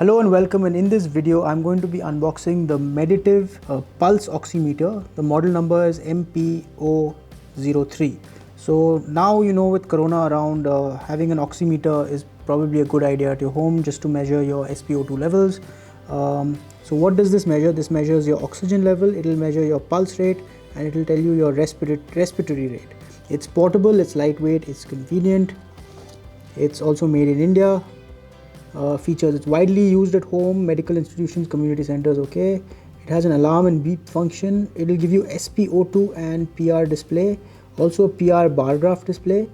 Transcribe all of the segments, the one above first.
Hello and welcome, and in this video I'm going to be unboxing the MEDITIVE Pulse Oximeter. The model number is MPO03. So now you know, with Corona around, having an oximeter is probably a good idea at your home just to measure your SpO2 levels. So what does this measure? This measures your oxygen level, it will measure your pulse rate, and it will tell you your respiratory rate. It's portable, it's lightweight, it's convenient. It's also made in India. Features: it's widely used at home, medical institutions, community centers. Okay, it has an alarm and beep function. It will give you SpO2 and PR display, also a PR bar graph display.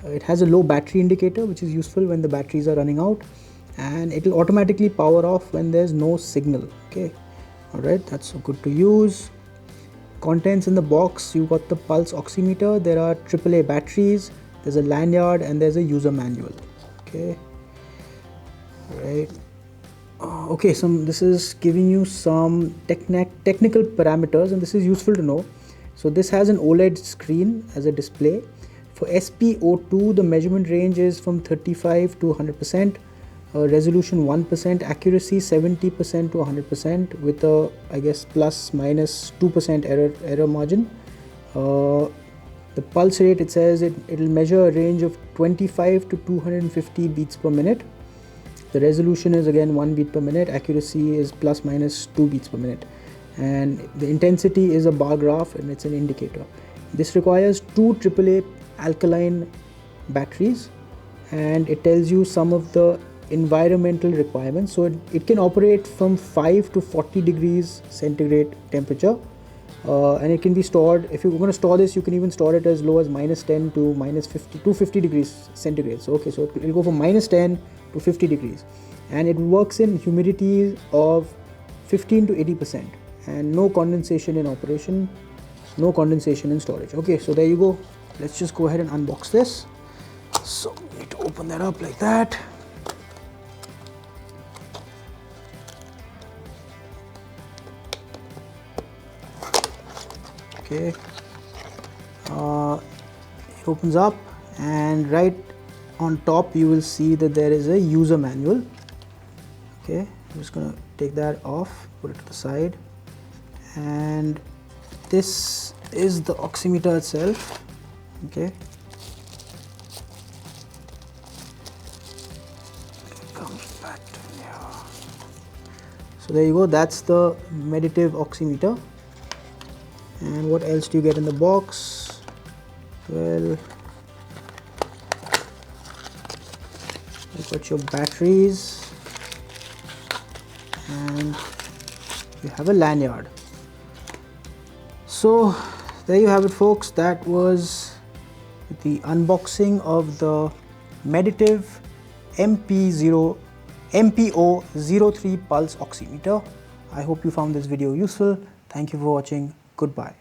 It has a low battery indicator, which is useful when the batteries are running out, and it will automatically power off when there's no signal. Okay, all right, that's so good to use. Contents in the box: you got the pulse oximeter, there are AAA batteries, there's a lanyard, and there's a user manual. Okay. Right. Okay, this is giving you some technical parameters, and this is useful to know. So this has an OLED screen as a display. For SpO2, the measurement range is from 35 to 100%, resolution 1%, accuracy 70% to 100%, with a, I guess, plus minus 2% error margin. The pulse rate, it says it will measure a range of 25 to 250 beats per minute. The resolution is again 1 beat per minute, accuracy is plus minus 2 beats per minute, and the intensity is a bar graph and it's an indicator. This requires 2 AAA alkaline batteries, and it tells you some of the environmental requirements. So it can operate from 5 to 40 degrees centigrade temperature, and it can be stored. If you're going to store this, you can even store it as low as minus 10 to minus 50 to 50 degrees centigrade. So okay, so it'll go from minus 10 to 50 degrees, and it works in humidity of 15 to 80%, and no condensation in operation, no condensation in storage. Okay, so there you go. Let's just go ahead and unbox this. So we need to open that up like that. Okay, it opens up, and right on top you will see that there is a user manual. Okay, I'm just gonna take that off, put it to the side, and this is the oximeter itself. Okay, it comes back to here. So there you go, that's the MEDITIVE oximeter. And what else do you get in the box? Well, you've got your batteries, and you have a lanyard. So there you have it, folks. That was the unboxing of the MEDITIVE MPO03 Pulse Oximeter. I hope you found this video useful. Thank you for watching. Goodbye.